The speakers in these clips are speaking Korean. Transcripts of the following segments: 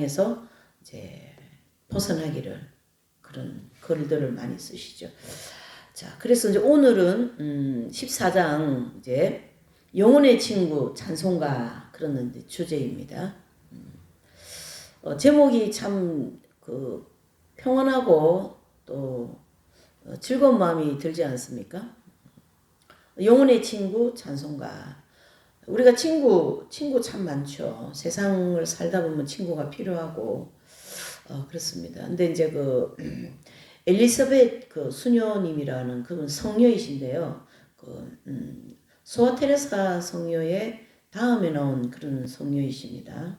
에서 이제 벗어나기를 그런 글들을 많이 쓰시죠. 자, 그래서 이제 오늘은 14장 이제 영혼의 친구 찬송가 그런 주제입니다. 제목이 참 그 평온하고 또 즐거운 마음이 들지 않습니까? 영혼의 친구 찬송가. 우리가 친구 참 많죠. 세상을 살다 보면 친구가 필요하고 그렇습니다. 근데 이제 그 엘리사벳 그 수녀님이라는 그분 성녀이신데요. 소아 테레사 성녀의 다음에 나온 그런 성녀이십니다.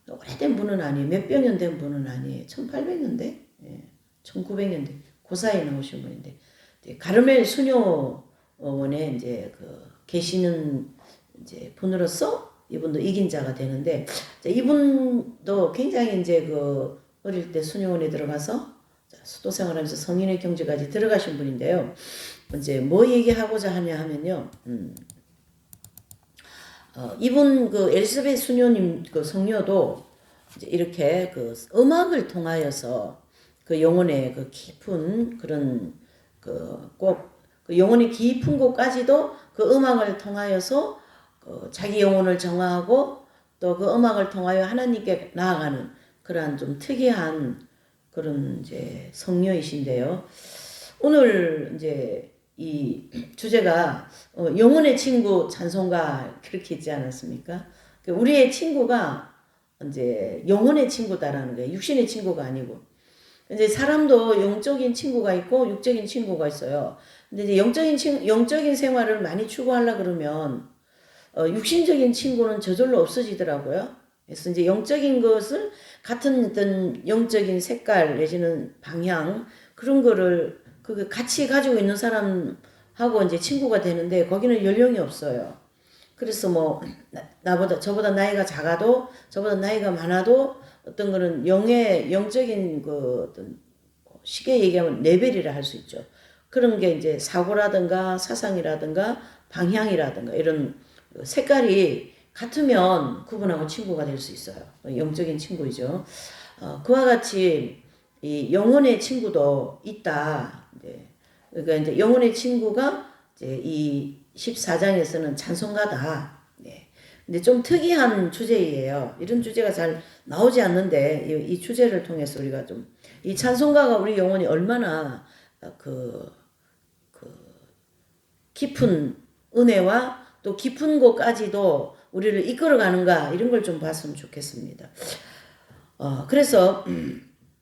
오래된 분은 아니에요. 몇백 년 된 분은 아니에요. 1800년대, 1900년대 그 사이에 나오신 분인데 가르멜 수녀원에 이제 그 계시는 이제 분으로서 이분도 이긴 자가 되는데 이분도 굉장히 이제 그 어릴 때 수녀원에 들어가서 수도 생활하면서 성인의 경지까지 들어가신 분인데요. 이제 뭐 얘기하고자 하냐 하면요. 이분 그 엘리사벳 수녀님 그 성녀도 이제 이렇게 그 음악을 통하여서 그 영혼의 그 깊은 그런 꼭 그 영혼의 깊은 곳까지도 그 음악을 통하여서 자기 영혼을 정화하고 또 그 음악을 통하여 하나님께 나아가는 그러한 좀 특이한 그런 이제 성녀이신데요. 오늘 이제 이 주제가 영혼의 친구 찬송가 그렇게 있지 않았습니까? 우리의 친구가 이제 영혼의 친구다라는 거예요. 육신의 친구가 아니고. 이제 사람도 영적인 친구가 있고 육적인 친구가 있어요. 근데 이제 영적인 생활을 많이 추구하려 그러면 육신적인 친구는 저절로 없어지더라고요. 그래서 이제 영적인 것을 같은 어떤 영적인 색깔 내지는 방향 그런 거를 그 같이 가지고 있는 사람하고 이제 친구가 되는데 거기는 연령이 없어요. 그래서 뭐 저보다 나이가 작아도 저보다 나이가 많아도 어떤 거는 영적인 그 어떤 쉽게 얘기하면 레벨이라 할 수 있죠. 그런 게 이제 사고라든가 사상이라든가 방향이라든가 이런 색깔이 같으면 그분하고 친구가 될 수 있어요. 영적인 친구이죠. 그와 같이 이 영혼의 친구도 있다. 그러니까 이제 영혼의 친구가 이제 이 14장에서는 찬송가다. 네. 근데 좀 특이한 주제예요. 이런 주제가 잘 나오지 않는데 이 주제를 통해서 우리가 좀 이 찬송가가 우리 영혼이 얼마나 깊은 은혜와 또 깊은 곳까지도 우리를 이끌어가는가 이런 걸 좀 봤으면 좋겠습니다. 그래서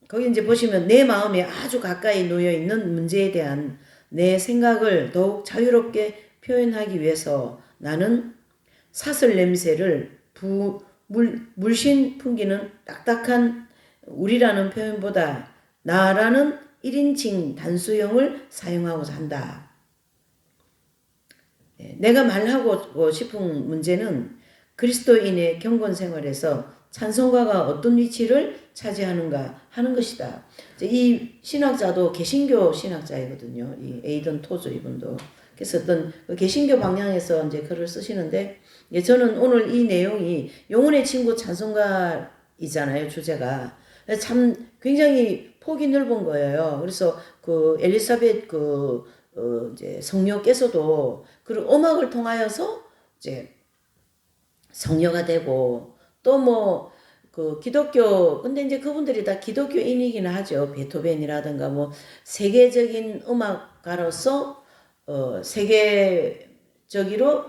거기 이제 보시면 내 마음에 아주 가까이 놓여 있는 문제에 대한 내 생각을 더욱 자유롭게 표현하기 위해서 나는 사슬 냄새를 물씬 풍기는 딱딱한 우리라는 표현보다 나라는 1인칭 단수형을 사용하고자 한다. 내가 말하고 싶은 문제는 그리스도인의 경건 생활에서 찬송가가 어떤 위치를 차지하는가 하는 것이다. 이 신학자도 개신교 신학자이거든요. 이 에이던 토저 이분도. 그래서 어떤 개신교 방향에서 이제 글을 쓰시는데, 저는 오늘 이 내용이 영혼의 친구 찬송가이잖아요, 주제가. 참 굉장히 폭이 넓은 거예요. 그래서 그 엘리사벳 이제 성녀께서도 그 음악을 통하여서 이제 성녀가 되고 또 그 기독교 근데 이제 그분들이 다 기독교인이긴 하죠. 베토벤이라든가 뭐 세계적인 음악가로서 세계적으로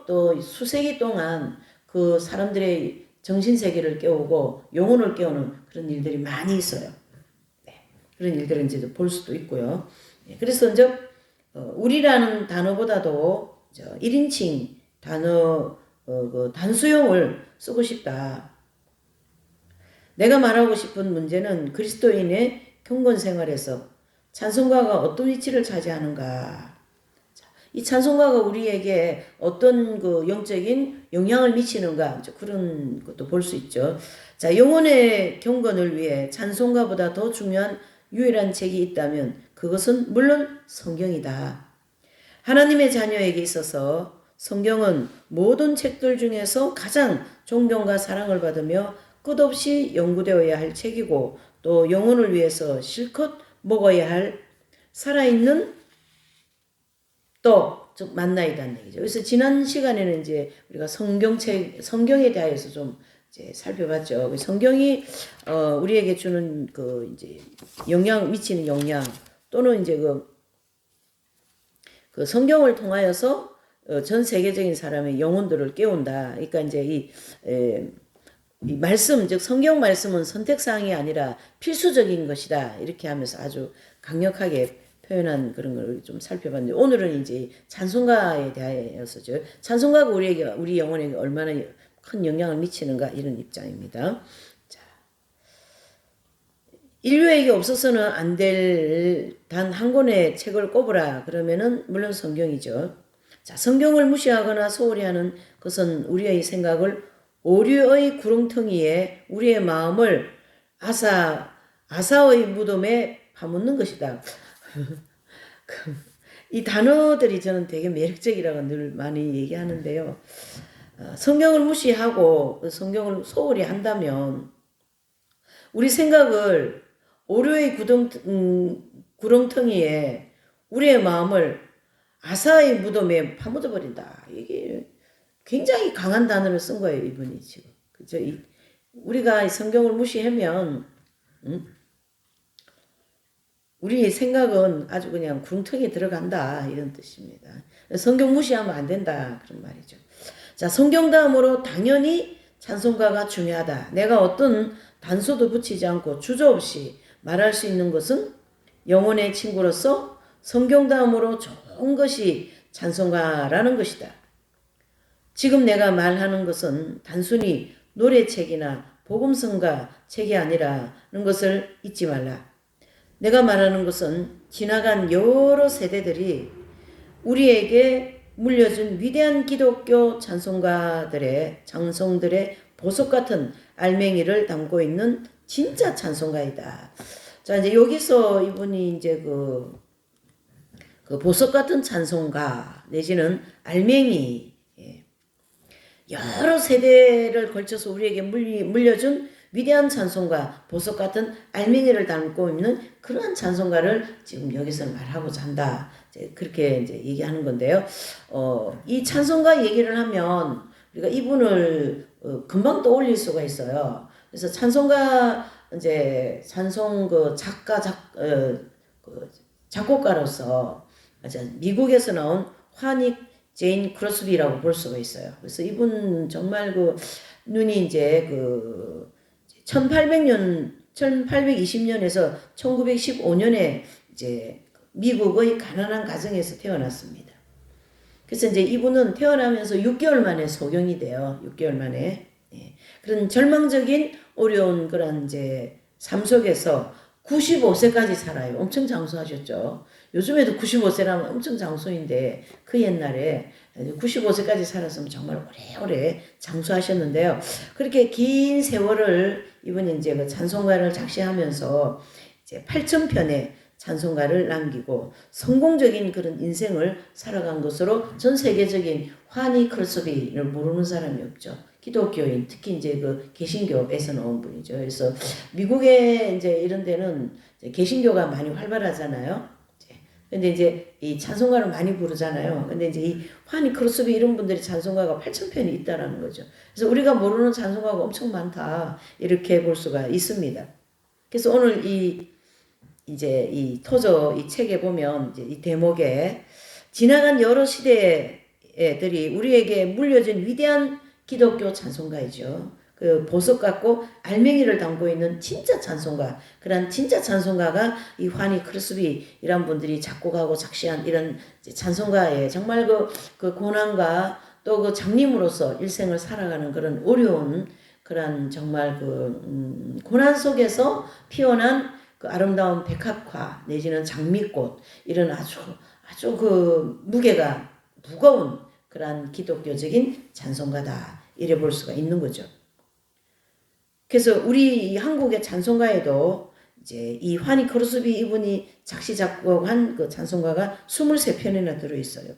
또 수세기 동안 그 사람들의 정신세계를 깨우고 영혼을 깨우는 그런 일들이 많이 있어요. 네. 그런 일들을 이제 볼 수도 있고요. 그래서 이제 우리라는 단어보다도 1인칭 단어 그 단수형을 쓰고 싶다. 내가 말하고 싶은 문제는 그리스도인의 경건 생활에서 찬송가가 어떤 위치를 차지하는가. 이 찬송가가 우리에게 어떤 그 영적인 영향을 미치는가 그런 것도 볼 수 있죠. 자, 영혼의 경건을 위해 찬송가보다 더 중요한 유일한 책이 있다면 그것은 물론 성경이다. 하나님의 자녀에게 있어서 성경은 모든 책들 중에서 가장 존경과 사랑을 받으며 끝없이 연구되어야 할 책이고 또 영혼을 위해서 실컷 먹어야 할 살아있는 또 즉 만나이다는 얘기죠. 그래서 지난 시간에는 이제 우리가 성경에 대하여서 좀 이제 살펴봤죠. 성경이 우리에게 주는 그 이제 미치는 영향 또는 이제 그 성경을 통하여서 전 세계적인 사람의 영혼들을 깨운다. 그러니까 이제 이 말씀, 즉 성경 말씀은 선택사항이 아니라 필수적인 것이다. 이렇게 하면서 아주 강력하게 표현한 그런 걸 좀 살펴봤는데 오늘은 이제 찬송가에 대하여서죠. 찬송가가 우리 영혼에게 얼마나 큰 영향을 미치는가 이런 입장입니다. 자, 인류에게 없어서는 안 될 단 한 권의 책을 꼽으라 그러면은 물론 성경이죠. 자, 성경을 무시하거나 소홀히 하는 것은 우리의 생각을 오류의 구렁텅이에 우리의 마음을 아사의 무덤에 파묻는 것이다. 이 단어들이 저는 되게 매력적이라고 늘 많이 얘기하는데요. 성경을 무시하고 성경을 소홀히 한다면 우리 생각을 오류의 구렁텅이에 우리의 마음을 아사의 무덤에 파묻어 버린다. 이게 굉장히 강한 단어를 쓴 거예요, 이분이 지금. 그죠? 우리가 성경을 무시하면 우리 생각은 아주 그냥 구렁텅이에 들어간다 이런 뜻입니다. 성경 무시하면 안 된다 그런 말이죠. 자, 성경 다음으로 당연히 찬송가가 중요하다. 내가 어떤 단서도 붙이지 않고 주저없이 말할 수 있는 것은 영혼의 친구로서 성경 다음으로 좋은 것이 찬송가라는 것이다. 지금 내가 말하는 것은 단순히 노래책이나 복음성가 책이 아니라는 것을 잊지 말라. 내가 말하는 것은 지나간 여러 세대들이 우리에게 물려준 위대한 기독교 찬송들의 보석 같은 알맹이를 담고 있는 진짜 찬송가이다. 자, 이제 여기서 이분이 이제 그 보석 같은 찬송가 내지는 알맹이, 여러 세대를 걸쳐서 우리에게 물려준 위대한 찬송가, 보석 같은 알맹이를 담고 있는 그러한 찬송가를 지금 여기서 말하고자 한다. 이제 그렇게 이제 얘기하는 건데요. 이 찬송가 얘기를 하면 우리가 이분을 금방 떠올릴 수가 있어요. 그래서 찬송가 이제 찬송 그 작곡가로서 미국에서 나온 화닉 제인 크로스비라고 볼 수가 있어요. 그래서 이분 정말 눈이 이제 1820년에서 1915년에 이제 미국의 가난한 가정에서 태어났습니다. 그래서 이제 이분은 태어나면서 6개월 만에 소경이 돼요. 6개월 만에. 그런 절망적인 어려운 그런 이제 삶 속에서 95세까지 살아요. 엄청 장수하셨죠. 요즘에도 95세라면 엄청 장수인데 그 옛날에 95세까지 살았으면 정말 오래오래 장수하셨는데요. 그렇게 긴 세월을 이분이 이제 그 찬송가를 작시하면서 이제 8,000편의 찬송가를 남기고 성공적인 그런 인생을 살아간 것으로 전 세계적인 화니 크로스비를 모르는 사람이 없죠. 기독교인, 특히 이제 개신교에서 나온 분이죠. 그래서 미국에 이제 이런 데는 이제 개신교가 많이 활발하잖아요. 근데 이제 이 찬송가를 많이 부르잖아요. 근데 이제 이 화니 크로스비 이런 분들이 찬송가가 8,000편이 있다라는 거죠. 그래서 우리가 모르는 찬송가가 엄청 많다. 이렇게 볼 수가 있습니다. 그래서 오늘 이제 이 토저 이 책에 보면 이제 이 대목에 지나간 여러 시대들이 우리에게 물려준 위대한 기독교 찬송가이죠. 그 보석 같고 알맹이를 담고 있는 진짜 찬송가, 그런 진짜 찬송가가 이 화니 크로스비 이런 분들이 작곡하고 작시한 이런 찬송가에 정말 그 고난과 또 그 장님으로서 일생을 살아가는 그런 어려운 그런 정말 고난 속에서 피어난 그 아름다운 백합화 내지는 장미꽃 이런 아주 무게가 무거운 그런 기독교적인 찬송가다 이래 볼 수가 있는 거죠. 그래서 우리 한국의 찬송가에도 이제 이 화니 크로스비 이분이 작시 작곡한 그 찬송가가 23편이나 들어 있어요.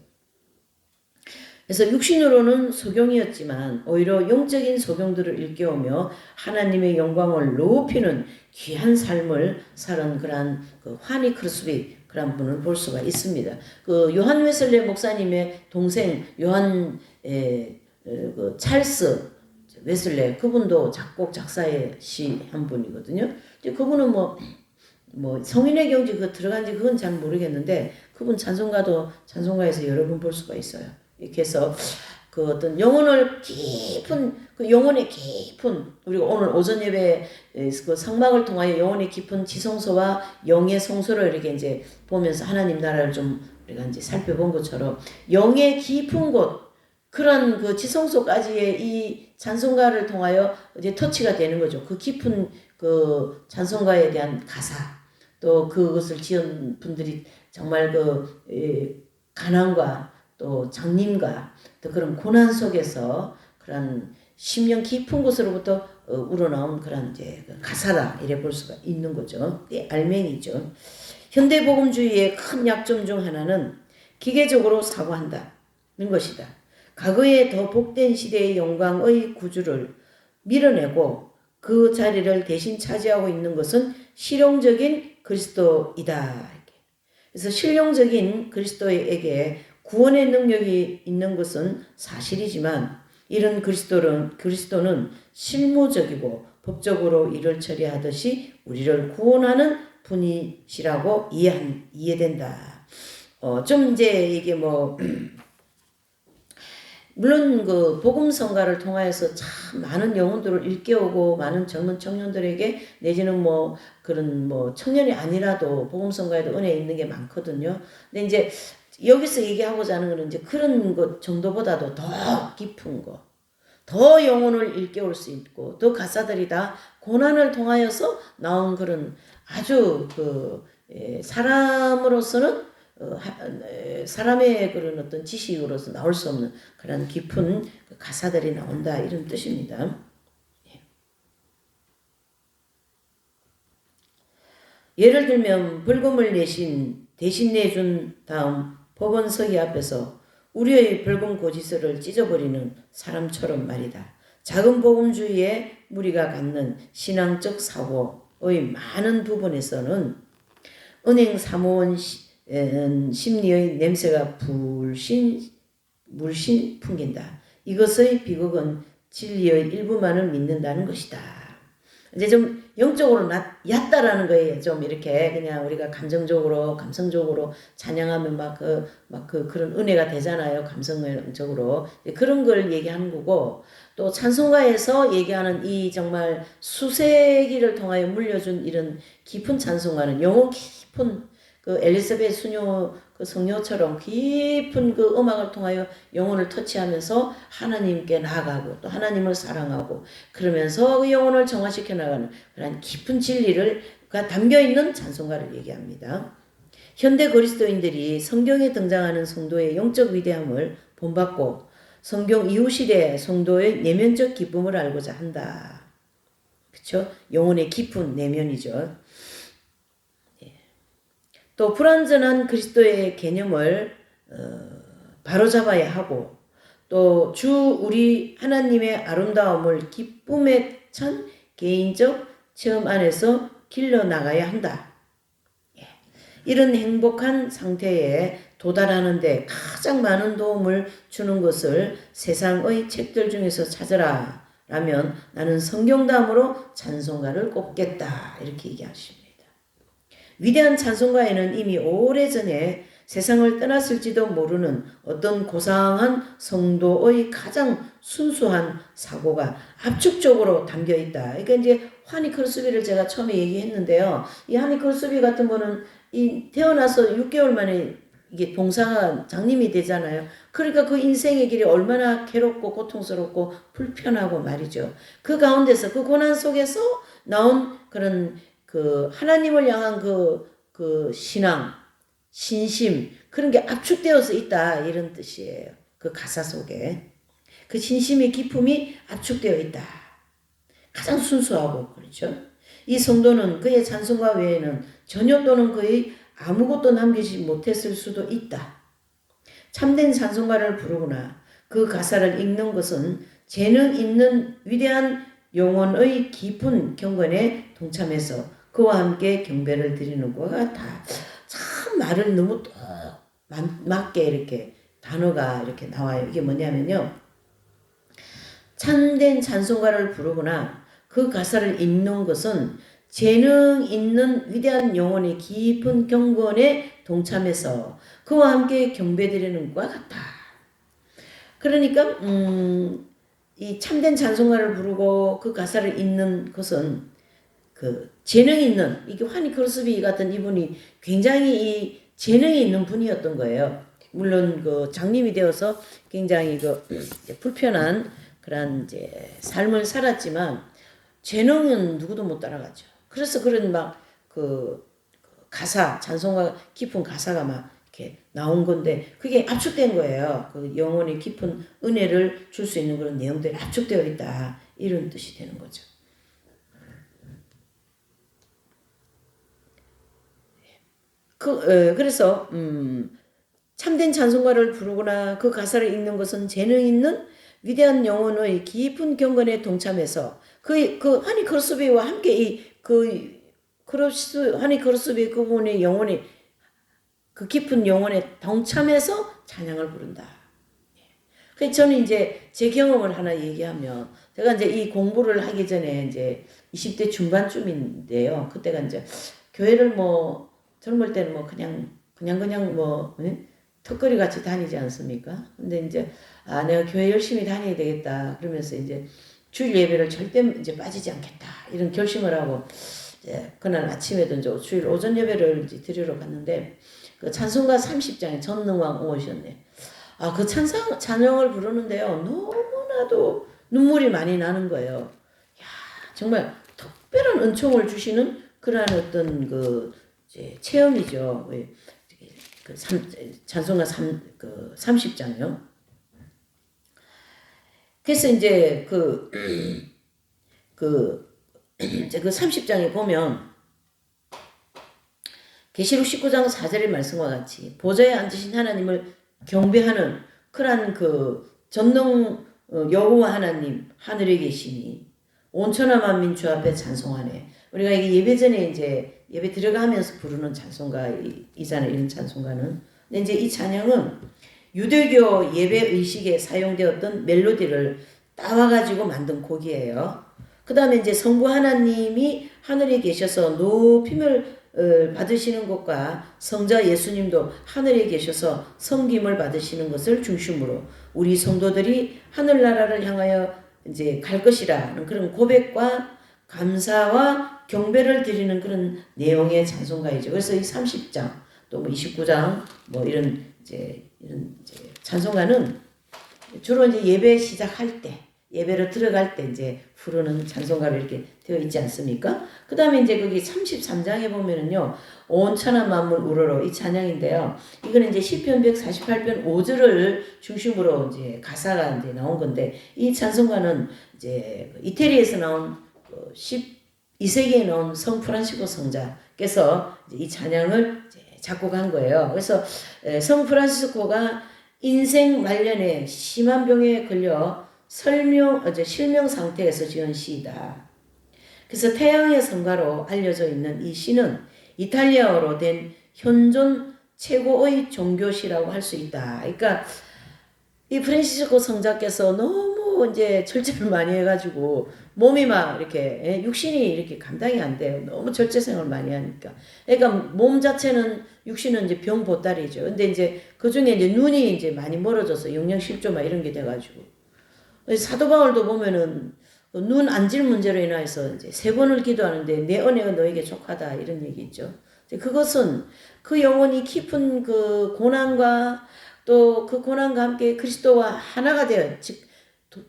그래서 육신으로는 소경이었지만 오히려 영적인 소경들을 일깨우며 하나님의 영광을 높이는 귀한 삶을 살은 그러한 그 환희 크루스비 그런 분을 볼 수가 있습니다. 그 요한 웨슬레 목사님의 동생 요한 그 찰스 웨슬레 그분도 작곡 작사의 시 한 분이거든요. 그분은 뭐 성인의 경지 그 들어간지 그건 잘 모르겠는데 그분 찬송가에서 여러 번 볼 수가 있어요. 이렇게 해서 그 어떤 영혼을 깊은 그 영혼의 깊은 우리가 오늘 오전 예배 그 상막을 통하여 영혼의 깊은 지성소와 영의 성소를 이렇게 이제 보면서 하나님 나라를 좀 우리가 이제 살펴본 것처럼 영의 깊은 곳 그런 그 지성소까지의 이 찬송가를 통하여 이제 터치가 되는 거죠. 그 깊은 그 찬송가에 대한 가사 또 그것을 지은 분들이 정말 그 가난과 또 장님과 또 그런 고난 속에서 그런 심령 깊은 곳으로부터 우러나온 그런 이제 가사다 이래 볼 수가 있는 거죠. 알맹이죠. 현대복음주의의 큰 약점 중 하나는 기계적으로 사고한다는 것이다. 과거의 더 복된 시대의 영광의 구주를 밀어내고 그 자리를 대신 차지하고 있는 것은 실용적인 그리스도이다. 그래서 실용적인 그리스도에게 구원의 능력이 있는 것은 사실이지만 이런 그리스도는 실무적이고 법적으로 일을 처리하듯이 우리를 구원하는 분이시라고 이해된다. 좀 이제 이게 물론 그 복음성가를 통하여서 참 많은 영혼들을 일깨우고 많은 젊은 청년들에게 내지는 그런 청년이 아니라도 복음성가에도 은혜 있는 게 많거든요. 근데 이제 여기서 얘기하고자 하는 거는 이제 그런 것 정도보다도 더 깊은 거, 더 영혼을 일깨울 수 있고, 더 가사들이 다 고난을 통하여서 나온 그런 아주 사람으로서는 사람의 그런 어떤 지식으로서 나올 수 없는 그런 깊은 가사들이 나온다 이런 뜻입니다. 예를 들면 벌금을 대신 내준 다음 법원 서기 앞에서 우리의 벌금 고지서를 찢어버리는 사람처럼 말이다. 작은 복음주의의 무리가 갖는 신앙적 사고의 많은 부분에서는 은행 사무원 심리의 냄새가 물씬 풍긴다. 이것의 비극은 진리의 일부만을 믿는다는 것이다. 이제 좀 영적으로 얕다라는 거예요. 좀 이렇게 그냥 우리가 감성적으로 찬양하면 그런 은혜가 되잖아요. 감성적으로. 그런 걸 얘기하는 거고, 또 찬송가에서 얘기하는 이 정말 수세기를 통하여 물려준 이런 깊은 찬송가는 영혼 깊은 그 엘리사벳 수녀 그 성녀처럼 깊은 그 음악을 통하여 영혼을 터치하면서 하나님께 나아가고 또 하나님을 사랑하고 그러면서 그 영혼을 정화시켜 나가는 그런 깊은 진리가 담겨 있는 찬송가를 얘기합니다. 현대 그리스도인들이 성경에 등장하는 성도의 영적 위대함을 본받고 성경 이후 시대 성도의 내면적 기쁨을 알고자 한다. 그렇죠? 영혼의 깊은 내면이죠. 또 불완전한 그리스도의 개념을 바로잡아야 하고 또 우리 하나님의 아름다움을 기쁨에 찬 개인적 체험 안에서 길러나가야 한다. 이런 행복한 상태에 도달하는 데 가장 많은 도움을 주는 것을 세상의 책들 중에서 찾으라 라면 나는 성경담으로 찬송가를 꼽겠다 이렇게 얘기하십니다. 위대한 찬송가에는 이미 오래전에 세상을 떠났을지도 모르는 어떤 고상한 성도의 가장 순수한 사고가 압축적으로 담겨 있다. 그러니까 이제 하니 크루스비를 제가 처음에 얘기했는데요. 이 하니 크루스비 같은 분은 태어나서 6개월 만에 이게 봉사 장님이 되잖아요. 그러니까 그 인생의 길이 얼마나 괴롭고 고통스럽고 불편하고 말이죠. 그 가운데서 그 고난 속에서 나온 그런 그 하나님을 향한 그 신앙, 신심 그런 게 압축되어서 있다 이런 뜻이에요. 그 가사 속에 그 신심의 기품이 압축되어 있다. 가장 순수하고 그렇죠. 이 성도는 그의 찬송가 외에는 전혀 또는 거의 아무것도 남기지 못했을 수도 있다. 참된 찬송가를 부르거나 그 가사를 읽는 것은 재능 있는 위대한 영혼의 깊은 경건에 동참해서 그와 함께 경배를 드리는 것과 같다. 참 말을 너무 또 맞게 이렇게 단어가 이렇게 나와요. 이게 뭐냐면요. 참된 찬송가를 부르거나 그 가사를 읽는 것은 재능 있는 위대한 영혼의 깊은 경건에 동참해서 그와 함께 경배드리는 것과 같다. 그러니까 이 참된 찬송가를 부르고 그 가사를 읽는 것은 그 재능 있는, 이게 환희 크로스비 같은 이분이 굉장히 이 재능이 있는 분이었던 거예요. 물론 그 장님이 되어서 굉장히 그 불편한 그런 이제 삶을 살았지만 재능은 누구도 못 따라가죠. 그래서 그런 막 가사, 찬송가 깊은 가사가 막 이렇게 나온 건데 그게 압축된 거예요. 그 영혼의 깊은 은혜를 줄 수 있는 그런 내용들이 압축되어 있다. 이런 뜻이 되는 거죠. 그래서 참된 찬송가를 부르거나 그 가사를 읽는 것은 재능 있는 위대한 영혼의 깊은 경건에 동참해서 그 하니 크로스비와 함께 하니 크로스비 그분의 영혼의 그 깊은 영혼에 동참해서 찬양을 부른다. 그래서 저는 이제 제 경험을 하나 얘기하면 제가 이제 이 공부를 하기 전에 이제 20대 중반쯤인데요. 그때가 이제 교회를 뭐 젊을 때는 뭐 그냥 뭐 턱걸이 같이 다니지 않습니까? 근데 이제 내가 교회 열심히 다녀야 되겠다 그러면서 이제 주일 예배를 절대 이제 빠지지 않겠다 이런 결심을 하고 이제 그날 아침에도 이제 주일 오전 예배를 이제 드리러 갔는데 그 찬송가 30장에 전능왕 오셨네. 그 찬양을 부르는데요. 너무나도 눈물이 많이 나는 거예요. 야, 정말 특별한 은총을 주시는 그러한 어떤 그 이제 체험이죠. 찬송가 30장이요. 그래서 이제 이제 그 30장에 보면 계시록 19장 4절의 말씀과 같이 보좌에 앉으신 하나님을 경배하는 그러한 그 전능 여호와 하나님 하늘에 계시니 온천하 만민 주 앞에 찬송하네. 우리가 이게 예배 전에 이제 예배 들어가면서 부르는 찬송가이잖아요. 이런 찬송가는. 근데 이제 이 찬양은 유대교 예배 의식에 사용되었던 멜로디를 따와가지고 만든 곡이에요. 그 다음에 이제 성부 하나님이 하늘에 계셔서 높임을 받으시는 것과 성자 예수님도 하늘에 계셔서 섬김을 받으시는 것을 중심으로 우리 성도들이 하늘나라를 향하여 이제 갈 것이라는 그런 고백과 감사와 경배를 드리는 그런 내용의 찬송가이죠. 그래서 이 30장 또 뭐 29장 뭐 이런 이제 찬송가는 주로 이제 예배 시작할 때 예배로 들어갈 때 이제 부르는 찬송가로 이렇게 되어 있지 않습니까? 그 다음에 이제 거기 33장에 보면은요, 온 천하 만물 우러러 이 찬양인데요. 이거는 이제 시편 148편 5절을 중심으로 이제 가사가 이제 나온 건데, 이 찬송가는 이제 이태리에서 나온 12세기에 나온 성 프란시스코 성자께서 이 찬양을 이제 작곡한 거예요. 그래서 성 프란시스코가 인생 말년에 심한 병에 걸려 실명 상태에서 지은 시이다. 그래서 태양의 성가로 알려져 있는 이 시는 이탈리아어로 된 현존 최고의 종교시라고 할 수 있다. 그러니까 이 프란시스코 성자께서 너무 이제 절제를 많이 해가지고 몸이 막 이렇게 육신이 이렇게 감당이 안 돼요. 너무 절제 생활을 많이 하니까. 그러니까 몸 자체는 육신은 이제 병 보따리죠. 근데 이제 그 중에 이제 눈이 이제 많이 멀어져서 영양실조 막 이런 게 돼가지고 사도 바울도 보면은 눈 안질 문제로 인하여서 이제 3번을 기도하는데 내 은혜가 너에게 족하다 이런 얘기 있죠. 그것은 그 영혼이 깊은 그 고난과 또 그 고난과 함께 그리스도와 하나가 되어 즉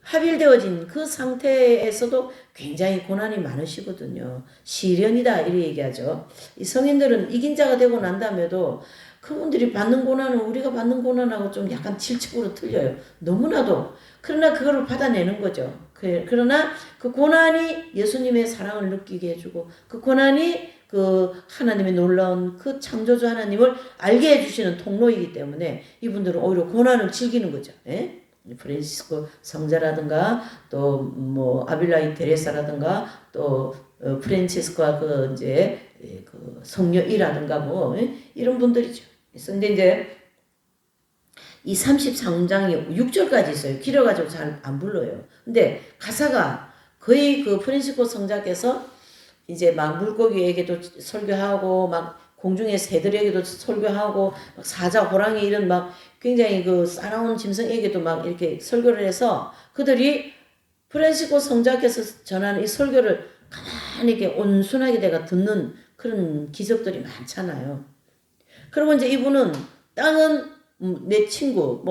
합일되어진 그 상태에서도 굉장히 고난이 많으시거든요. 시련이다 이렇게 얘기하죠. 이 성인들은 이긴 자가 되고 난 다음에도 그분들이 받는 고난은 우리가 받는 고난하고 좀 약간 질적으로 틀려요. 너무나도. 그러나 그거를 받아내는 거죠. 그러나 그 고난이 예수님의 사랑을 느끼게 해주고 그 고난이 그 하나님의 놀라운 그 창조주 하나님을 알게 해주시는 통로이기 때문에 이분들은 오히려 고난을 즐기는 거죠. 예? 프란시스코 성자라든가 또 뭐 아빌라이 테레사라든가 또 프란치스코와 그 이제 그 성녀이라든가 뭐 이런 분들이죠. 근데 이제 이 33장이 6절까지 있어요. 길어가지고 잘 안 불러요. 근데 가사가 거의 그 프란시스코 성자께서 이제 막 물고기에게도 설교하고 막 공중의 새들에게도 설교하고 막 사자, 호랑이 이런 막 굉장히 그 싸나운 짐승에게도 막 이렇게 설교를 해서 그들이 프란시스코 성자께서 전하는 이 설교를 가만히 이렇게 온순하게 내가 듣는 그런 기적들이 많잖아요. 그리고 이제 이분은 땅은 내 친구,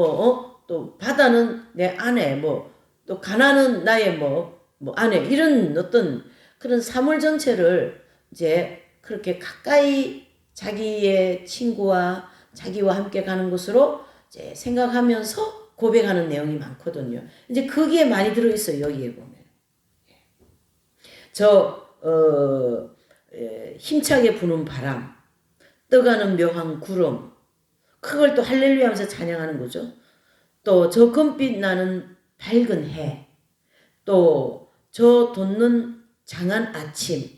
또 바다는 내 아내, 또 가나는 나의 아내, 이런 어떤 그런 사물 전체를 이제 그렇게 가까이 자기의 친구와 자기와 함께 가는 곳으로 이제 생각하면서 고백하는 내용이 많거든요. 이제 거기에 많이 들어있어요, 여기에 보면. 힘차게 부는 바람, 떠가는 묘한 구름, 그걸 또 할렐루야 하면서 찬양하는 거죠. 또 저 금빛 나는 밝은 해, 또 저 돋는 장한 아침,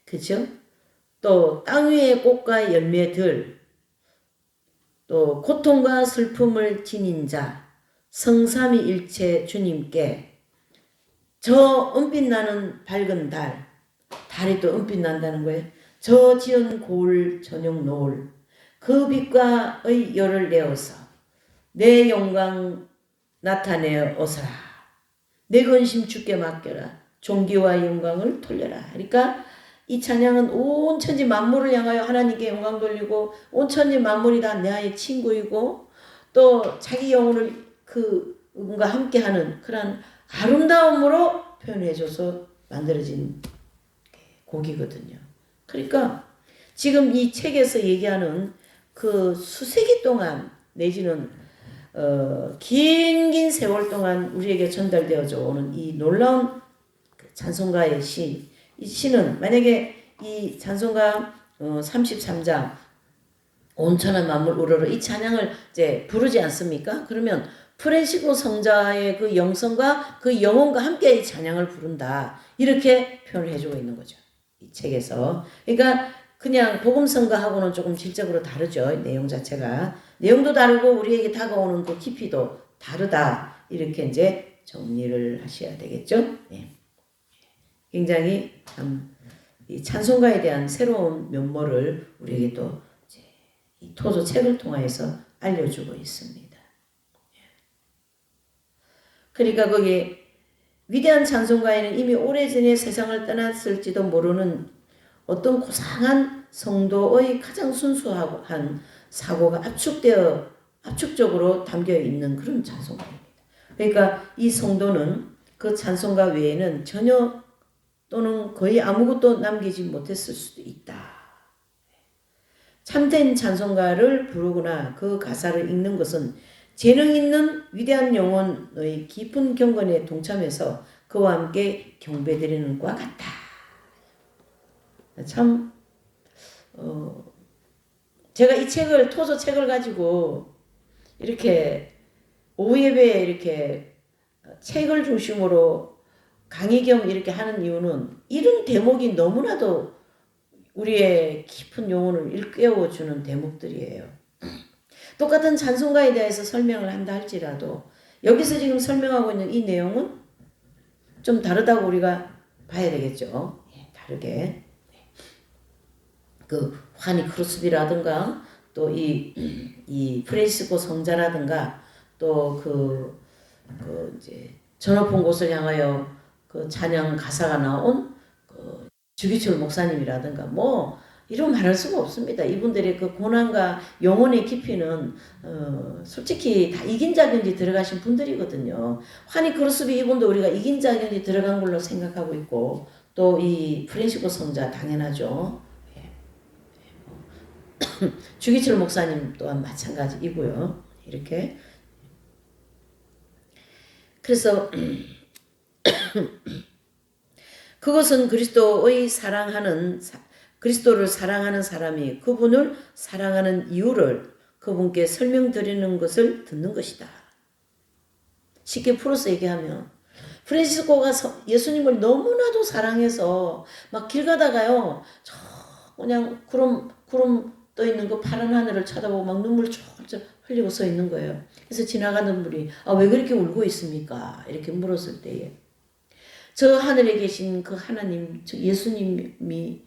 그죠? 또 땅 위의 꽃과 열매들, 또 고통과 슬픔을 지닌 자, 성삼위일체 주님께, 저 은빛 나는 밝은 달, 달이 또 은빛 난다는 거예요. 저 지은 고을 저녁 노을, 그 빛과의 열을 내어서 내 영광 나타내어 오서라. 내 근심 주께 맡겨라. 존귀와 영광을 돌려라. 그러니까 이 찬양은 온 천지 만물을 향하여 하나님께 영광 돌리고 온 천지 만물이 다 나의 친구이고 또 자기 영혼을 그분과 함께하는 그런 아름다움으로 표현해줘서 만들어진 곡이거든요. 그러니까 지금 이 책에서 얘기하는 그 수세기 동안 내지는 긴 세월 동안 우리에게 전달되어져 오는 이 놀라운 찬송가의 시, 이 시는 만약에 이 찬송가 33장 온천한 만물 우러러 이 찬양을 이제 부르지 않습니까? 그러면 프란시스코 성자의 그 영성과 그 영혼과 함께 이 찬양을 부른다. 이렇게 표현을 해주고 있는 거죠. 이 책에서. 그러니까 그냥 복음성가하고는 조금 질적으로 다르죠. 내용 자체가. 내용도 다르고 우리에게 다가오는 그 깊이도 다르다. 이렇게 이제 정리를 하셔야 되겠죠. 네. 굉장히 참 이 찬송가에 대한 새로운 면모를 우리에게 또 이제 이 토조 책을 통해서 알려주고 있습니다. 그러니까 거기 위대한 찬송가에는 이미 오래전에 세상을 떠났을지도 모르는 어떤 고상한 성도의 가장 순수한 사고가 압축적으로 담겨 있는 그런 찬송가입니다. 그러니까 이 성도는 그 찬송가 외에는 전혀 또는 거의 아무것도 남기지 못했을 수도 있다. 참된 찬송가를 부르거나 그 가사를 읽는 것은 재능 있는 위대한 영혼의 깊은 경건에 동참해서 그와 함께 경배드리는 것과 같다. 참 제가 이 책을 토조 책을 가지고 이렇게 오후 예배에 이렇게 책을 중심으로 강의 겸 이렇게 하는 이유는 이런 대목이 너무나도 우리의 깊은 영혼을 일깨워주는 대목들이에요. 똑같은 찬송가에 대해서 설명을 한다 할지라도 여기서 지금 설명하고 있는 이 내용은 좀 다르다고 우리가 봐야 되겠죠. 예, 다르게. 그 환희 크루스비라든가 또 이 프란시스코 성자라든가 또 이제 전업한 곳을 향하여 그 찬양 가사가 나온 그 주기철 목사님이라든가 뭐 이런 말할 수가 없습니다. 이분들의 그 고난과 영혼의 깊이는 솔직히 다 이긴 자견지 들어가신 분들이거든요. 환희 크루스비 이분도 우리가 이긴 자견지 들어간 걸로 생각하고 있고 또 이 프란시스코 성자 당연하죠. 주기철 목사님 또한 마찬가지이고요. 이렇게 그래서 그것은 그리스도를 사랑하는 사람이 그분을 사랑하는 이유를 그분께 설명드리는 것을 듣는 것이다. 쉽게 풀어서 얘기하면. 프란시스코가 예수님을 너무나도 사랑해서 막 길 가다가요. 저 그냥 구름 떠 있는 그 파란 하늘을 쳐다보고 막 눈물 쫄쫄 흘리고 서 있는 거예요. 그래서 지나가는 분이 왜 그렇게 울고 있습니까? 이렇게 물었을 때에 저 하늘에 계신 그 하나님, 저 예수님이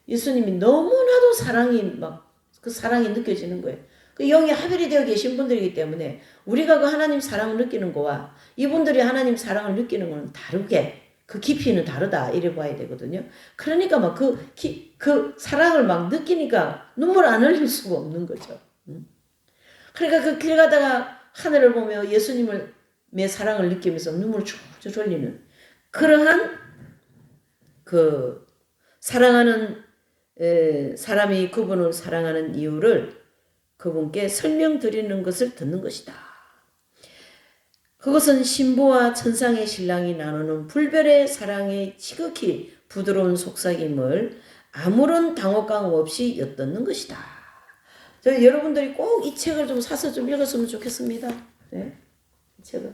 너무나도 사랑이 막 그 사랑이 느껴지는 거예요. 그 영이 하별이 되어 계신 분들이기 때문에 우리가 그 하나님 사랑을 느끼는 거와 이분들이 하나님 사랑을 느끼는 거는 다르게 그 깊이는 다르다 이래 봐야 되거든요. 그러니까 막 그 사랑을 막 느끼니까 눈물 안 흘릴 수가 없는 거죠. 그러니까 그 길 가다가 하늘을 보며 예수님의 사랑을 느끼면서 눈물 줄줄 흘리는 그러한 그 사랑하는 사람이 그분을 사랑하는 이유를 그분께 설명드리는 것을 듣는 것이다. 그것은 신부와 천상의 신랑이 나누는 불별의 사랑의 지극히 부드러운 속삭임을 아무런 당혹감 없이 엿듣는 것이다. 여러분들이 꼭 이 책을 좀 사서 좀 읽었으면 좋겠습니다. 네? 이 책을.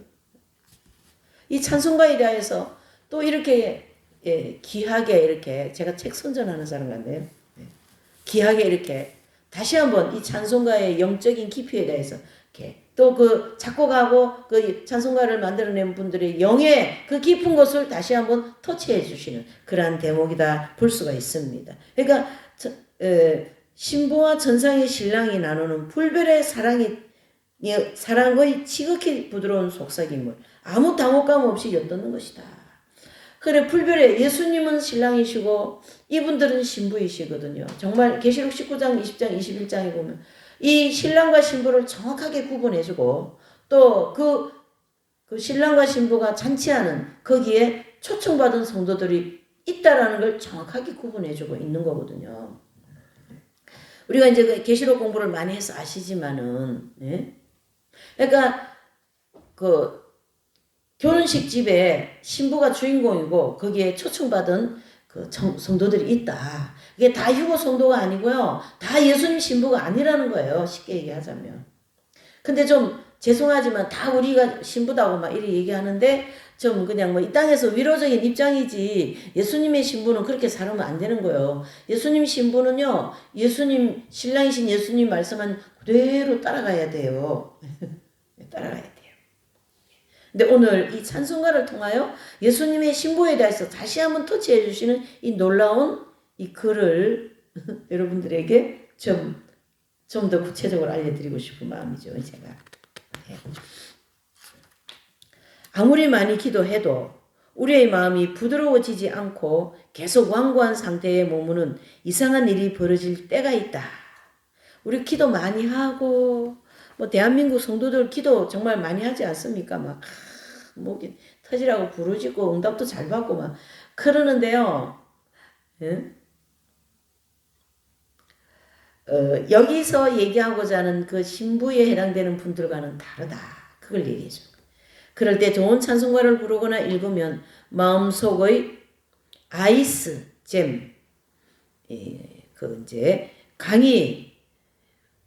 이 찬송가에 대해서 또 이렇게 귀하게 이렇게 제가 책 선전하는 사람 같네요. 귀하게 이렇게 다시 한번 이 찬송가의 영적인 깊이에 대해서 이렇게 또 그 작곡하고 그 찬송가를 만들어낸 분들의 영의 그 깊은 것을 다시 한번 터치해 주시는 그러한 대목이다 볼 수가 있습니다. 그러니까 신부와 천상의 신랑이 나누는 불별의 사랑의 지극히 부드러운 속삭임을 아무 당혹감 없이 엿듣는 것이다. 그래 불별의 예수님은 신랑이시고 이분들은 신부이시거든요. 정말 계시록 19장, 20장, 21장에 보면 이 신랑과 신부를 정확하게 구분해주고 또 그 신랑과 신부가 잔치하는 거기에 초청받은 성도들이 있다라는 걸 정확하게 구분해주고 있는 거거든요. 우리가 이제 계시록 공부를 많이 해서 아시지만은, 예? 그러니까 그 결혼식 집에 신부가 주인공이고 거기에 초청받은 그 성도들이 있다. 이게 다 휴거 성도가 아니고요. 다 예수님 신부가 아니라는 거예요. 쉽게 얘기하자면. 근데 좀 죄송하지만 다 우리가 신부다고 막 이렇게 얘기하는데 좀 그냥 뭐 이 땅에서 위로적인 입장이지 예수님의 신부는 그렇게 살면 안 되는 거예요. 예수님 신부는요. 예수님 신랑이신 예수님 말씀은 그대로 따라가야 돼요. 따라가야 돼요. 근데 오늘 이 찬송가를 통하여 예수님의 신부에 대해서 다시 한번 터치해 주시는 이 놀라운 이 글을 여러분들에게 좀 더 구체적으로 알려드리고 싶은 마음이죠. 제가. 아무리 많이 기도해도 우리의 마음이 부드러워지지 않고 계속 완고한 상태에 머무는 이상한 일이 벌어질 때가 있다. 우리 기도 많이 하고 뭐 대한민국 성도들 기도 정말 많이 하지 않습니까? 막 목이 터지라고 부르짖고 응답도 잘 받고 막 그러는데요. 예? 여기서 얘기하고자 하는 그 신부에 해당되는 분들과는 다르다. 그걸 얘기해 줍니다. 그럴 때 좋은 찬송가를 부르거나 읽으면 마음속의 아이스 잼, 그 이제 강이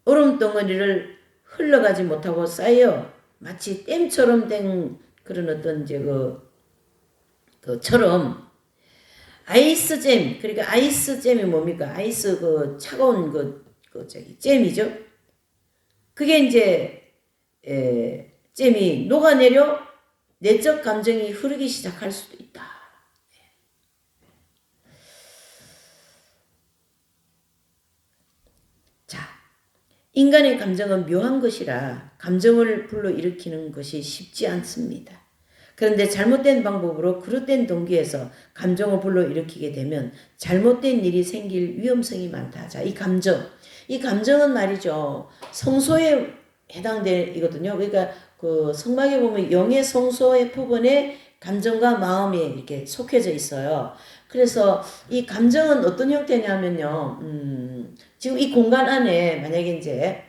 얼음 덩어리를 흘러가지 못하고 쌓여 마치 댐처럼 된 그런 어떤 이제 그처럼 아이스잼, 그러니까 아이스잼이 뭡니까? 아이스 그 차가운 잼이죠. 그게 이제 잼이 녹아내려 내적 감정이 흐르기 시작할 수도 있다. 자, 인간의 감정은 묘한 것이라 감정을 불러일으키는 것이 쉽지 않습니다. 그런데 잘못된 방법으로 그릇된 동기에서 감정을 불러일으키게 되면 잘못된 일이 생길 위험성이 많다. 자, 이 감정은 말이죠. 성소에 해당되거든요. 그러니까 그 성막에 보면 영의 성소의 부분에 감정과 마음이 이렇게 속해져 있어요. 그래서 이 감정은 어떤 형태냐면요. 지금 이 공간 안에 만약에 이제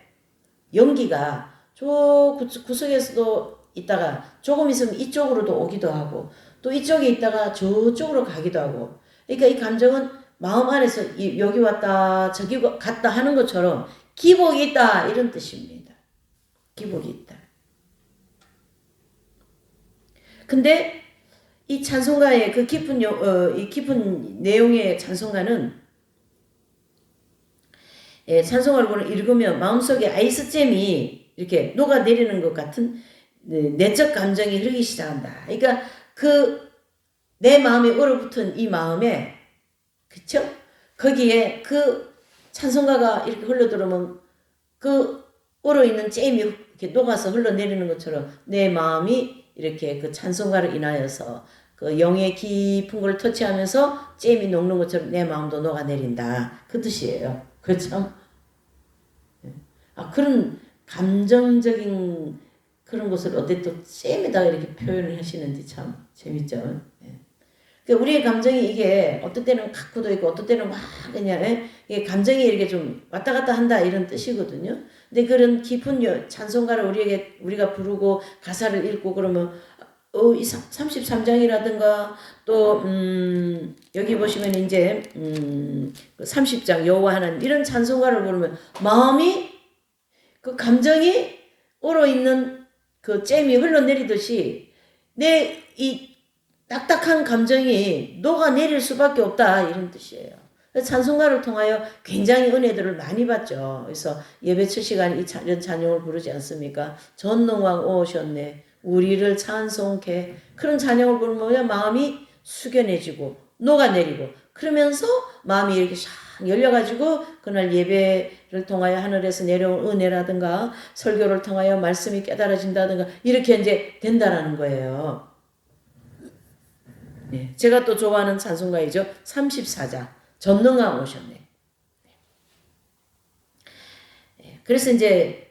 연기가 저 구석에서도 있다가 조금 있으면 이쪽으로도 오기도 하고 또 이쪽에 있다가 저쪽으로 가기도 하고 그러니까 이 감정은 마음 안에서 여기 왔다 저기 갔다 하는 것처럼 기복이 있다 이런 뜻입니다. 기복이 있다. 근데 이 찬송가의 그 이 깊은 내용의 찬송가는 찬송가를 읽으면 마음속에 아이스잼이 이렇게 녹아내리는 것 같은 내적 감정이 흐르기 시작한다. 그러니까 내 마음에 얼어붙은 이 마음에, 그쵸? 거기에 그 찬송가가 이렇게 흘러들어오면 그 얼어있는 잼이 이렇게 녹아서 흘러내리는 것처럼 내 마음이 이렇게 그 찬송가를 인하여서 그 영의 깊은 걸 터치하면서 잼이 녹는 것처럼 내 마음도 녹아내린다. 그 뜻이에요. 그렇죠? 그런 감정적인 그런 것을 어때 또 잼에다가 이렇게 표현을 하시는지 참 재밌죠. 그러니까 우리의 감정이 이게 어떤 때는 각구도 있고 어떤 때는 막 그냥 이게 감정이 이렇게 좀 왔다 갔다 한다 이런 뜻이거든요. 근데 그런 깊은 찬송가를 우리가 부르고 가사를 읽고 그러면 이 33장이라든가 또 여기 보시면 이제 30장 여호와 하나님 이런 찬송가를 부르면 마음이 그 감정이 얼어있는 그 잼이 흘러내리듯이 내 이 딱딱한 감정이 녹아내릴 수밖에 없다 이런 뜻이에요. 찬송가를 통하여 굉장히 은혜들을 많이 받죠. 그래서 예배 칠 시간에 이런 찬양을 부르지 않습니까? 전능왕 오셨네 우리를 찬송케. 그런 찬양을 부르면 마음이 숙연해지고 녹아내리고 그러면서 마음이 이렇게 샥 열려가지고 그날 예배를 통하여 하늘에서 내려온 은혜라든가 설교를 통하여 말씀이 깨달아진다든가 이렇게 이제 된다라는 거예요. 네, 제가 또 좋아하는 찬송가이죠. 34장 전능왕 오셨네. 그래서 이제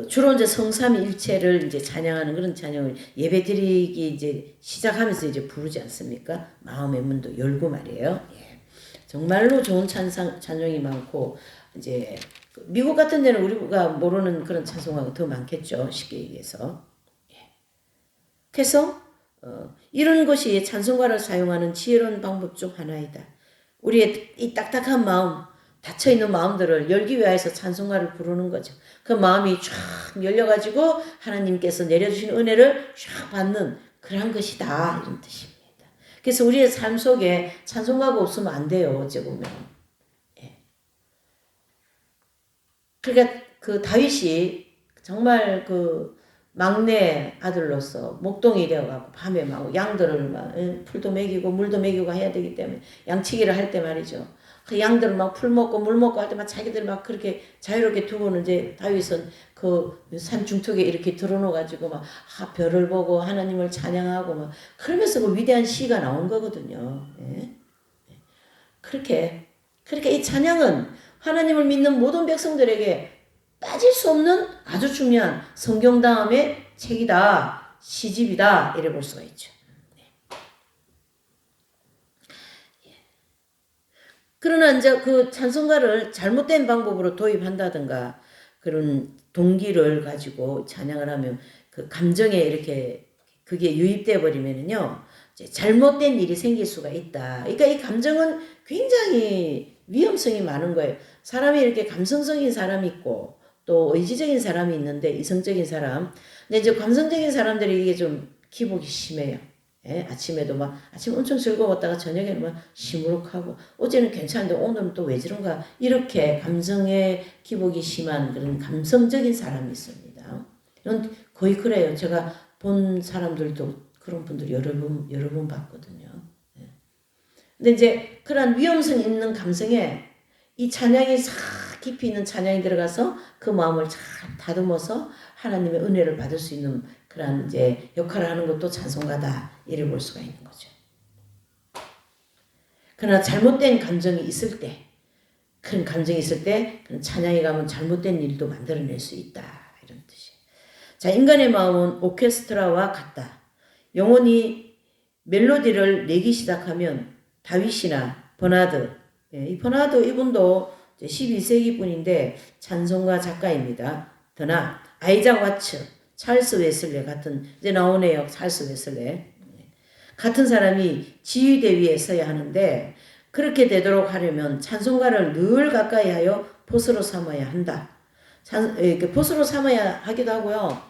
주로 이제 성삼일체를 이제 찬양하는 그런 찬양을 예배드리기 이제 시작하면서 이제 부르지 않습니까? 마음의 문도 열고 말이에요. 정말로 좋은 찬양이 많고 이제 미국 같은 데는 우리가 모르는 그런 찬송가가 더 많겠죠. 쉽게 얘기해서. 그래서 이런 것이 찬송가를 사용하는 지혜로운 방법 중 하나이다. 우리의 이 딱딱한 마음, 닫혀있는 마음들을 열기 위해서 찬송가를 부르는 거죠. 그 마음이 쫙 열려가지고 하나님께서 내려주신 은혜를 쫙 받는 그런 것이다. 이런 뜻입니다. 그래서 우리의 삶 속에 찬송가가 없으면 안 돼요. 어째 보면. 그러니까 그 다윗이 정말 그 막내 아들로서 목동이 되어가고 밤에 막 양들을 막 풀도 먹이고 물도 먹이고 해야 되기 때문에 양치기를 할 때 말이죠. 그 양들을 막 풀 먹고 물 먹고 할 때 막 자기들 막 그렇게 자유롭게 두고는 이제 다윗은 그 산 중턱에 이렇게 들어놓아가지고 막 별을 보고 하나님을 찬양하고 막 그러면서 그 위대한 시가 나온 거거든요. 그렇게 이 찬양은 하나님을 믿는 모든 백성들에게 빠질 수 없는 아주 중요한 성경 다음의 책이다, 시집이다 이래 볼 수가 있죠. 그러나 이제 그 찬송가를 잘못된 방법으로 도입한다든가 그런 동기를 가지고 찬양을 하면 그 감정에 이렇게 그게 유입돼 버리면은요 잘못된 일이 생길 수가 있다. 그러니까 이 감정은 굉장히 위험성이 많은 거예요. 사람이 이렇게 감성적인 사람이 있고 또 의지적인 사람이 있는데 이성적인 사람. 근데 이제 감성적인 사람들이 이게 좀 기복이 심해요. 아침에도 막 아침 엄청 즐거웠다가 저녁에는 막 시무룩하고 어제는 괜찮은데 오늘은 또 왜 저런가 이렇게 감성의 기복이 심한 그런 감성적인 사람이 있습니다. 이건 거의 그래요. 제가 본 사람들도 그런 분들 여러 번 봤거든요. 근데 이제 그런 위험성 있는 감성에 이 찬양이 싹 깊이 있는 찬양이 들어가서 그 마음을 잘 다듬어서 하나님의 은혜를 받을 수 있는 그런 이제 역할을 하는 것도 찬송가다 이래 볼 수가 있는 거죠. 그러나 잘못된 감정이 있을 때, 그런 감정이 있을 때, 그런 찬양이 가면 잘못된 일도 만들어낼 수 있다 이런 뜻이에요. 자, 인간의 마음은 오케스트라와 같다. 영혼이 멜로디를 내기 시작하면 다윗이나 버나드, 이 버나드 이분도 12세기 분인데 찬송가 작가입니다. 더나 아이작 와츠, 찰스 웨슬레 같은 이제 나오네요. 찰스 웨슬레 같은 사람이 지휘대 위에 서야 하는데 그렇게 되도록 하려면 찬송가를 늘 가까이 하여 보스로 삼아야 한다. 보스로 삼아야 하기도 하고요.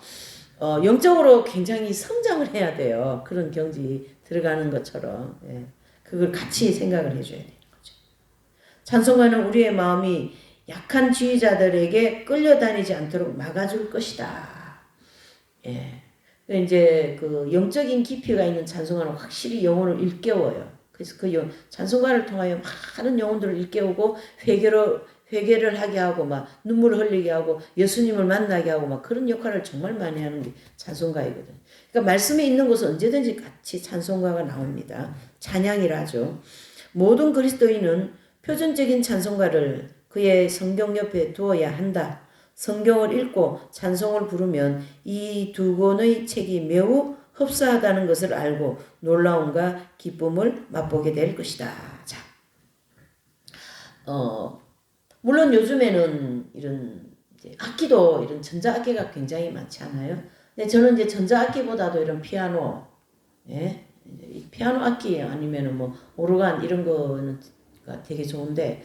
영적으로 굉장히 성장을 해야 돼요. 그런 경지 들어가는 것처럼. 예. 그걸 같이 생각을 해줘야 되는 거죠. 찬송가는 우리의 마음이 약한 지휘자들에게 끌려다니지 않도록 막아줄 것이다. 예. 이제 그 영적인 깊이가 있는 찬송가는 확실히 영혼을 일깨워요. 그래서 그 찬송가를 통하여 많은 영혼들을 일깨우고 회개를 하게 하고 막 눈물을 흘리게 하고 예수님을 만나게 하고 막 그런 역할을 정말 많이 하는 게 찬송가이거든. 그러니까 말씀에 있는 곳은 언제든지 같이 찬송가가 나옵니다. 찬양이라 하죠. 모든 그리스도인은 표준적인 찬송가를 그의 성경 옆에 두어야 한다. 성경을 읽고 찬송을 부르면 이 두 권의 책이 매우 흡사하다는 것을 알고 놀라움과 기쁨을 맛보게 될 것이다. 자, 물론 요즘에는 이런 이제 악기도 이런 전자악기가 굉장히 많지 않아요? 근데 저는 이제 전자악기보다도 이런 피아노, 예? 피아노 악기 아니면은 뭐 오르간 이런 거는 되게 좋은데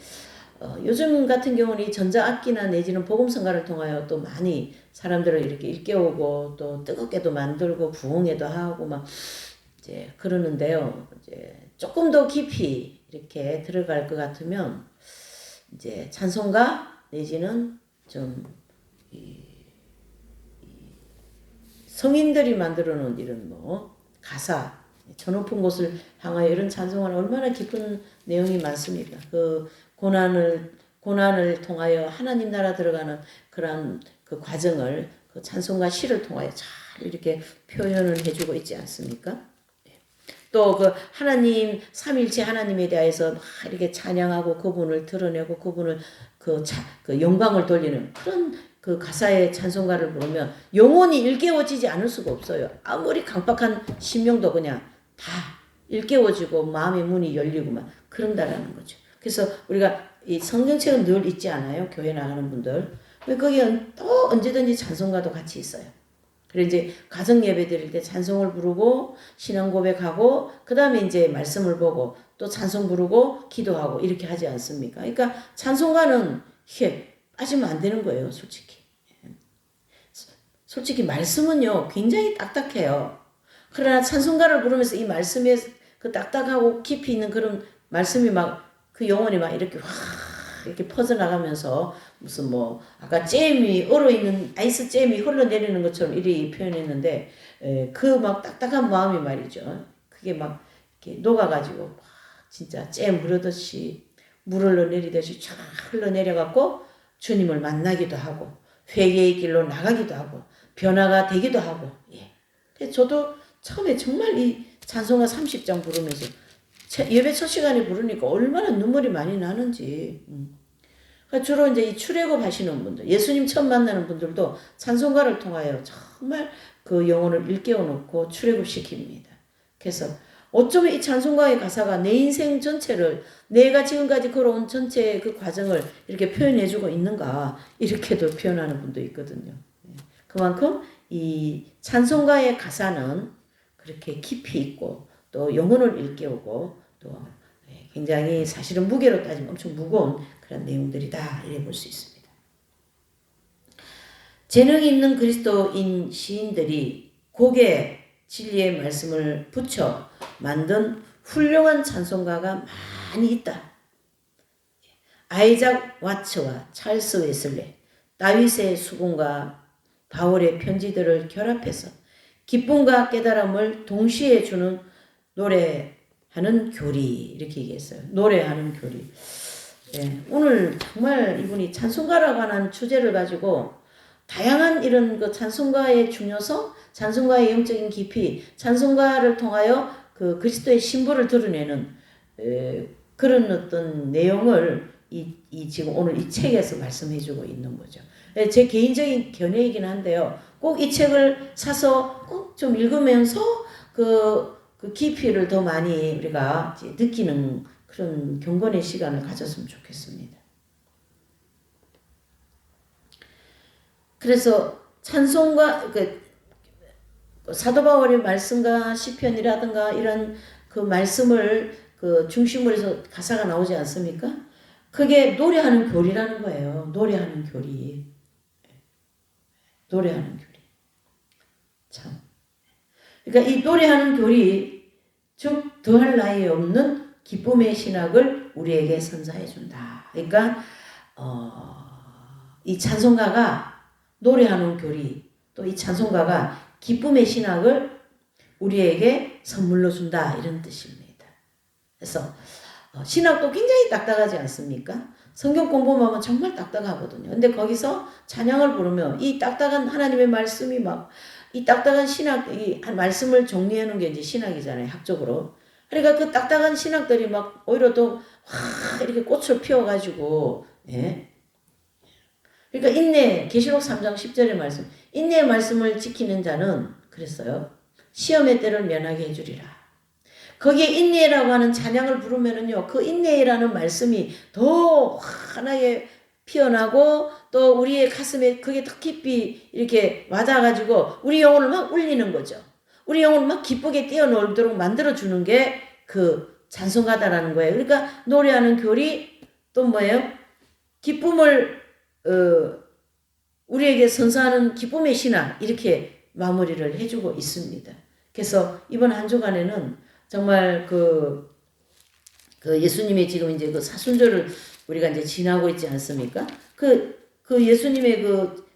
요즘 같은 경우는 이 전자악기나 내지는 복음성가를 통하여 또 많이 사람들을 이렇게 일깨우고 또 뜨겁게도 만들고 부흥회도 하고 막 이제 그러는데요. 이제 조금 더 깊이 이렇게 들어갈 것 같으면 이제 찬송가 내지는 좀 성인들이 만들어 놓은 이런 뭐 가사 저 높은 곳을 향하여 이런 찬송은 얼마나 깊은 내용이 많습니까? 그 고난을 통하여 하나님 나라 들어가는 그런 그 과정을 그 찬송가 시를 통하여 잘 이렇게 표현을 해주고 있지 않습니까? 또 그 하나님 삼일체 하나님에 대해서 막 이렇게 찬양하고 그분을 드러내고 그분을 그 영광을 돌리는 그런 그 가사의 찬송가를 부르면 영혼이 일깨워지지 않을 수가 없어요. 아무리 강박한 심령도 그냥 다 일깨워지고 마음의 문이 열리고 막 그런다라는 거죠. 그래서 우리가 이 성경책은 늘 있지 않아요? 교회 나가는 분들. 거기에 또 언제든지 찬송가도 같이 있어요. 그리고 이제 가정 예배 드릴 때 찬송을 부르고 신앙 고백하고 그 다음에 이제 말씀을 보고 또 찬송 부르고 기도하고 이렇게 하지 않습니까? 그러니까 찬송가는 이게 빠지면 안 되는 거예요, 솔직히. 솔직히 말씀은요 굉장히 딱딱해요. 그러나 찬송가를 부르면서 이 말씀에 그 딱딱하고 깊이 있는 그런 말씀이 막 그 영혼이 막 이렇게 확 이렇게 퍼져나가면서 무슨 뭐 아까 잼이 얼어있는 아이스 잼이 흘러내리는 것처럼 이리 표현했는데 그 막 딱딱한 마음이 말이죠. 그게 막 이렇게 녹아가지고 막 진짜 잼 흐르듯이 물 흘러내리듯이 쫙 흘러내려갖고 주님을 만나기도 하고 회개의 길로 나가기도 하고 변화가 되기도 하고 예. 저도 처음에 정말 이 찬송가 30장 부르면서 예배 첫 시간에 부르니까 얼마나 눈물이 많이 나는지. 그러니까 주로 이제 이 출애굽 하시는 분들, 예수님 처음 만나는 분들도 찬송가를 통하여 정말 그 영혼을 일깨워 놓고 출애굽 시킵니다. 그래서 어쩌면 이 찬송가의 가사가 내 인생 전체를 내가 지금까지 걸어온 전체의 그 과정을 이렇게 표현해주고 있는가 이렇게도 표현하는 분도 있거든요. 그만큼 이 찬송가의 가사는 그렇게 깊이 있고 또 영혼을 일깨우고 또 굉장히 사실은 무게로 따지면 엄청 무거운 그런 내용들이다 이래 볼 수 있습니다. 재능이 있는 그리스도인 시인들이 곡에 진리의 말씀을 붙여 만든 훌륭한 찬송가가 많이 있다. 아이작 와츠와 찰스 웨슬레, 다윗의 수군과 바울의 편지들을 결합해서 기쁨과 깨달음을 동시에 주는 노래하는 교리 이렇게 얘기했어요. 노래하는 교리. 예, 오늘 정말 이분이 찬송가라고 하는 주제를 가지고 다양한 이런 그 찬송가의 중요성, 찬송가의 영적인 깊이, 찬송가를 통하여 그 그리스도의 신부를 드러내는 그런 어떤 내용을 지금 오늘 이 책에서 말씀해주고 있는 거죠. 제 개인적인 견해이긴 한데요. 꼭 이 책을 사서 꼭 좀 읽으면서 그 깊이를 더 많이 우리가 느끼는 그런 경건의 시간을 가졌으면 좋겠습니다. 그래서 찬송가 사도 바울의 말씀과 시편이라든가 이런 그 말씀을 그 중심으로 해서 가사가 나오지 않습니까? 그게 노래하는 교리라는 거예요. 노래하는 교리. 노래하는 교리. 참. 그러니까 이 노래하는 교리, 즉 더할 나위 없는 기쁨의 신학을 우리에게 선사해 준다. 그러니까 이 찬송가가 노래하는 교리, 또 이 찬송가가 기쁨의 신학을 우리에게 선물로 준다, 이런 뜻입니다. 그래서 신학도 굉장히 딱딱하지 않습니까? 성경 공부만 하면 정말 딱딱하거든요. 근데 거기서 찬양을 부르면 이 딱딱한 하나님의 말씀이 막, 이 딱딱한 신학, 이 말씀을 정리해 놓은 게 이제 신학이잖아요, 학적으로. 그러니까 그 딱딱한 신학들이 막 오히려 또 확 이렇게 꽃을 피워가지고, 예. 그러니까 인내, 계시록 3장 10절의 말씀, 인내의 말씀을 지키는 자는 그랬어요. 시험의 때를 면하게 해주리라. 거기에 인내라고 하는 찬양을 부르면은요, 그 인내라는 말씀이 더 환하게 피어나고 또 우리의 가슴에 그게 더 깊이 이렇게 와닿아가지고 우리 영혼을 막 울리는 거죠. 우리 영혼을 막 기쁘게 뛰어놀도록 만들어주는 게 그 찬송가다라는 거예요. 그러니까 노래하는 교리, 또 뭐예요? 기쁨을 우리에게 선사하는 기쁨의 신앙, 이렇게 마무리를 해주고 있습니다. 그래서 이번 한 주간에는 정말 그 예수님의 지금 이제 그 사순절을 우리가 이제 지나고 있지 않습니까? 그 예수님의 그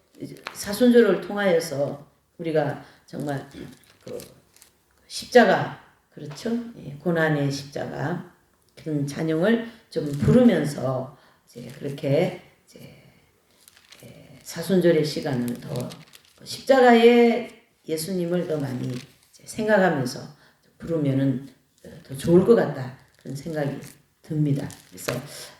사순절을 통하여서 우리가 정말 그 십자가, 그렇죠? 예, 고난의 십자가, 그런 찬양을 좀 부르면서 이제 그렇게 이제 사순절의 시간을 더 십자가의 예수님을 더 많이 생각하면서 부르면은 더 좋을 것 같다, 그런 생각이 듭니다. 그래서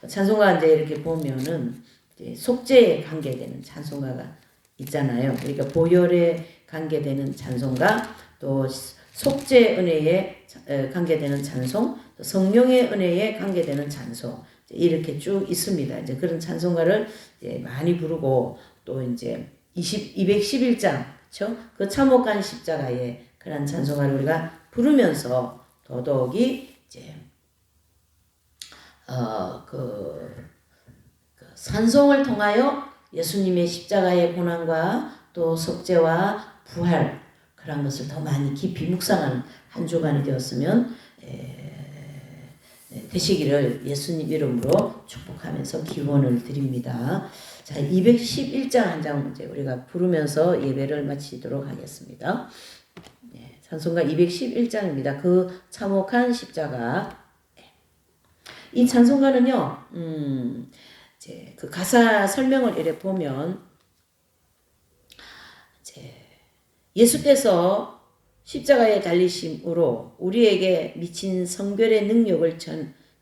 찬송가 이제 이렇게 보면은 이제 속죄에 관계되는 찬송가가 있잖아요. 그러니까 보혈에 관계되는 찬송가, 또 속죄 은혜에 관계되는 찬송, 또 성령의 은혜에 관계되는 찬송, 이렇게 쭉 있습니다. 이제 그런 찬송가를 이제 많이 부르고, 또 이제 211장, 그렇죠? 그 참혹한 십자가의 그런 찬송가를 우리가 부르면서 더더욱이 이제 그 산송을 통하여 예수님의 십자가의 고난과 또 속죄와 부활, 그런 것을 더 많이 깊이 묵상하는 한 주간이 되었으면 되시기를 예수님 이름으로 축복하면서 기원을 드립니다. 자, 211장 한 장 이제 우리가 부르면서 예배를 마치도록 하겠습니다. 찬송가 211장입니다. 그 참혹한 십자가. 이 찬송가는요, 이제 그 가사 설명을 이렇게 보면, 이제 예수께서 십자가에 달리심으로 우리에게 미친 성결의 능력을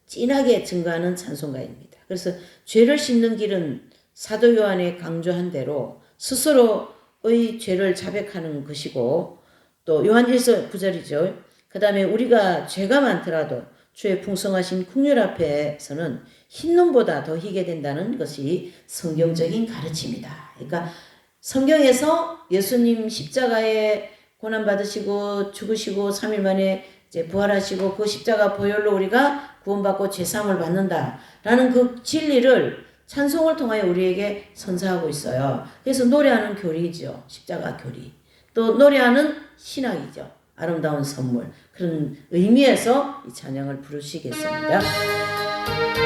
진하게 증거하는 찬송가입니다. 그래서 죄를 씻는 길은 사도 요한이 강조한 대로 스스로의 죄를 자백하는 것이고, 또 요한 1서 9절이죠. 그 다음에 우리가 죄가 많더라도 주의 풍성하신 긍휼 앞에서는 흰눈보다 더 희게 된다는 것이 성경적인 가르침이다. 그러니까 성경에서 예수님 십자가에 고난받으시고 죽으시고 3일 만에 이제 부활하시고 그 십자가 보혈로 우리가 구원받고 죄사함을 받는다라는 그 진리를 찬송을 통하여 우리에게 선사하고 있어요. 그래서 노래하는 교리죠. 십자가 교리. 또 노래하는 신학이죠. 아름다운 선물. 그런 의미에서 이 찬양을 부르시겠습니다.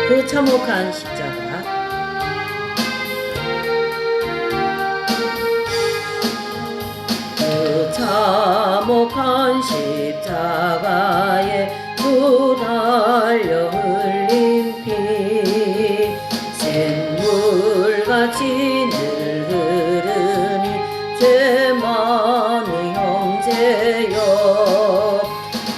그 참혹한 십자가. 그 참혹한 십자가에 두 달려 흘린 피 샘물같이 늘 흐르니 죄 많은 형제여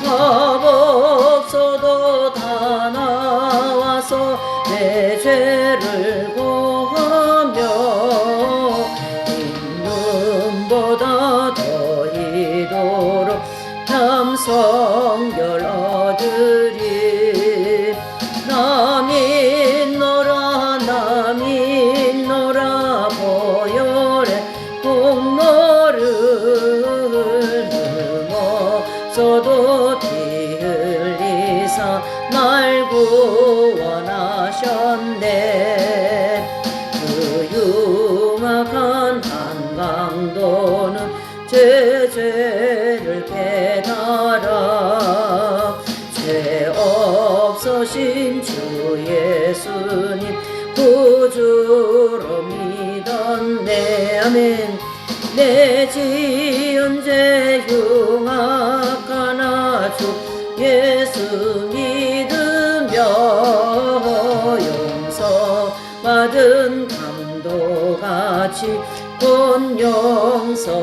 법 없어도 다 나와서 내 죄를 고하며 흰눈보다 더 희도록 참성결 얻으리 나 믿노라 보혈의 공로를 흠없어도 피 흘리사 날 구원하셨네 그 흉악한 한강도는 죄 예수님 구주로 믿었네. 아멘. 내 지은 죄 흉악하나 주 예수 믿으며 용서받은 강도같이 곧 용서받으리.